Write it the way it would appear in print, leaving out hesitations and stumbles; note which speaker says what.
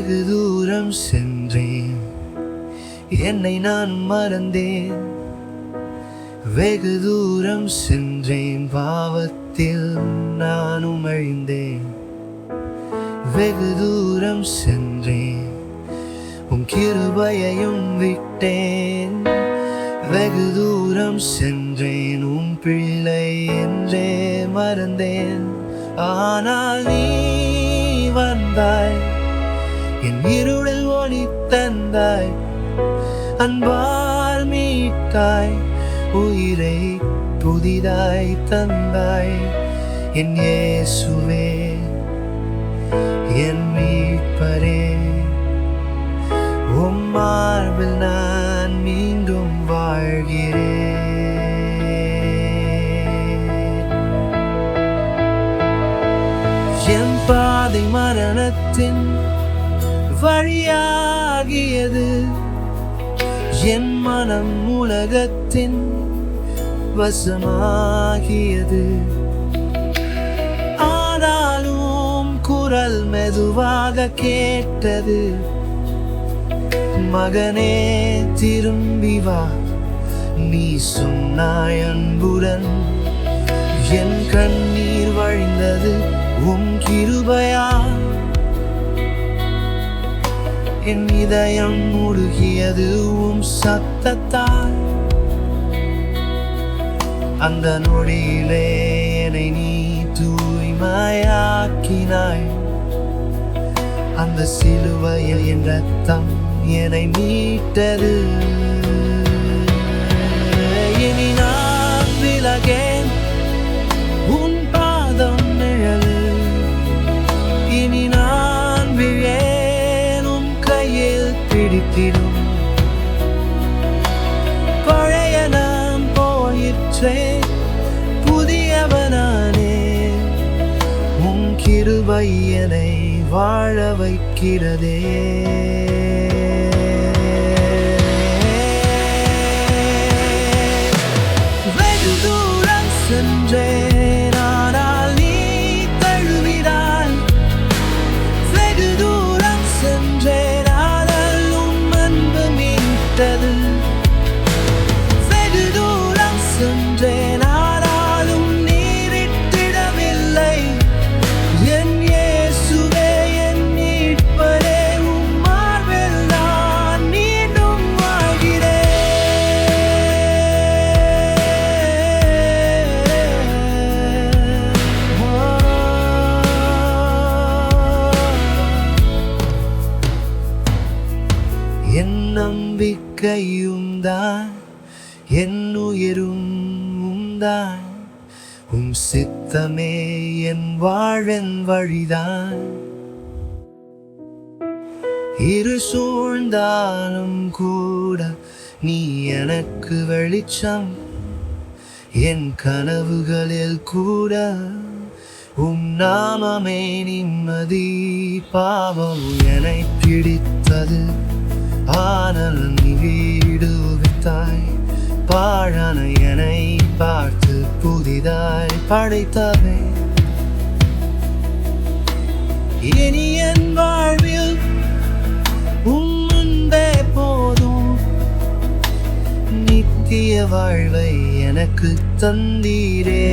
Speaker 1: வெகு தூரம் சென்றேன், என்னை நான் மறந்தேன். வெகு தூரம் சென்றேன், பாவத்தில் நான் அழிந்தேன். வெகு தூரம் சென்றேன், உம் கிருபையையும் விட்டேன். வெகு தூரம் சென்றேன், உம் பிள்ளை என்றே மறந்தேன். ஆனால் நீ வந்தாய், என் இருளில் ஒளி தந்தாய். அன்பால் மீட்டாய், உயிரை புதிதாய் தந்தாய். என் இயேசுவே, என் மீட்பரே, உம் மார்பில் நான் மீண்டும் வாழ்கிறேன். என் பாதை மரணத்தின் வழியாகியது, என் மனம் உலகத்தின் வசமாகியது. ஆனாலும் குரல் மெதுவாக கேட்டது, மகனே திரும்பி வா. நீ சொன்னாய் அன்புடன், என் கண்ணீர் வழிந்தது உம் கிருபையா. என் இதயம் உருகியது உம் சத்தத்தால். அந்த நொடியிலே என்னை நீ தூய்மையாக்கினாய். அந்த சிலுவையில் என் ரத்தம் என்னை மீட்டது. இனி நான் விலகேன் உன் பாதம் நிழலில். இனி நான் விழேன் உன் கையில் பிடித்திடும். பழைய நாம் போயிற்றே, புதியவனானே. உன் கிருபை என்னை வாழ வைக்கிறதே. வெகு தூரம் சென்றேன், ஆனால் நீ தழுவினாய். வெகு தூரம் சென்றேன், ஆனால் உம் அன்பு மீட்டது. வெகு தூரம் சென்றேன், ஆனாலும் நீர் விட்டிடவில்லை. என் இயேசுவே, என் மீட்பரே, உம் மார்பில் நான் மீண்டும் வாழ்கிறேன். என் நம்பிக்கையும் தான், என் உயிரும் உம்தான். உம் சித்தமே என் வாழ்வின் வழிதான். இரு சூழ்ந்தாலும் கூட நீ எனக்கு வெளிச்சம். என் கனவுகளில் கூட உம் நாமமே நிம்மதி. பாவம் என்னை பிடித்தது, ஆனால் நீ விடுவித்தாய். பாழான என்னை பார்த்து புதிதாய் படைத்தவே. இனி என் வாழ்வில் உம் அன்பே போதும். நித்திய வாழ்வை எனக்கு தந்தீரே.